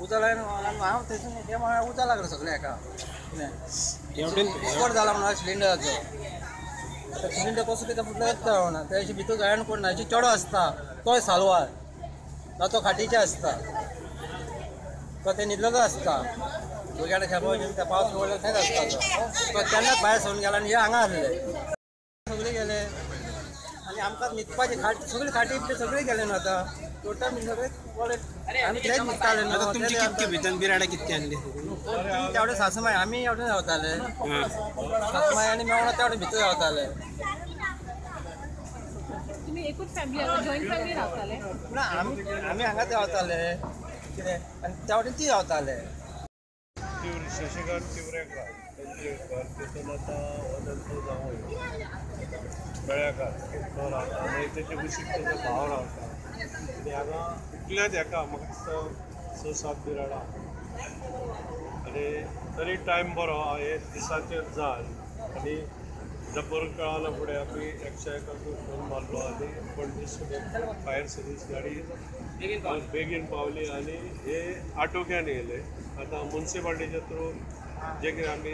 उजाला हांव थंयसून ते म्हळ्यार उजा लागलो सगळे हेका स्पॉट जाला म्हणून सिलिंडराचो. आतां सिलिंडर कसो कितें फुटलो तेच कळना. ते भितर जायना कोण ना चेडो आसता तोय सालवार ना तो खाटीचे आसता तो ते न्हिदलेलो आसता. भुरग्यांना खेळपाक त्या पावस पडलो थंयच आसता तो तेन्नाच भायर सरून गेला आनी हे हांगा आसले सगळे गेले आनी आमकां न्हिदपाची खाट सगळी खाटी इतले सगळे गेले न्हू आतां टोटल सगळे आमी तेच न्हिदताले न्हू. तुमची कितके भितर बिराडा कितके आणले तेवढे सासूमाय आमी एवढे रावताले सासूमाय आनी मेवणा तेवढे भितर रावताले. तुम्ही एकूच फॅमिली आसा जॉईंट फॅमिली रावताले ना आमी हांगाच रावताले कितें आनी तेवढे ती रावताले. शशिकांत तिवरेकार त्यांचे घर तिथून आता वदंत जावं बेळ्याकार तो रावता आनी तेजे कुशीक तेजो भाव रावता आनी हांगा इतल्याच हेका म्हाका दिसता 6-7 बिराडा आनी तरी टायम बरो हे दिसाचेर जाय आनी जबर कळालो फुडें आमी 101 फोन मारलो आनी पणजे फायर सर्वीस गाडी बेगीन पावली आनी हे आटोक्यान येयले. आतां मुन्सिपाल्टीच्या थ्रू जे कितें आमी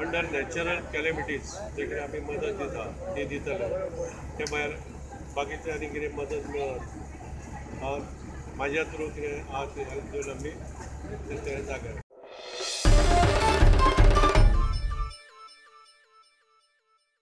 अंडर नॅचरल कॅलेमिटीज जे कितें आमी मदत दिता ती दितले ते भायर बाकीचे आनी कितें मदत मेळत म्हाज्या थ्रू कितें आहा ती हेल्प दिवन आमी ते जाग्यार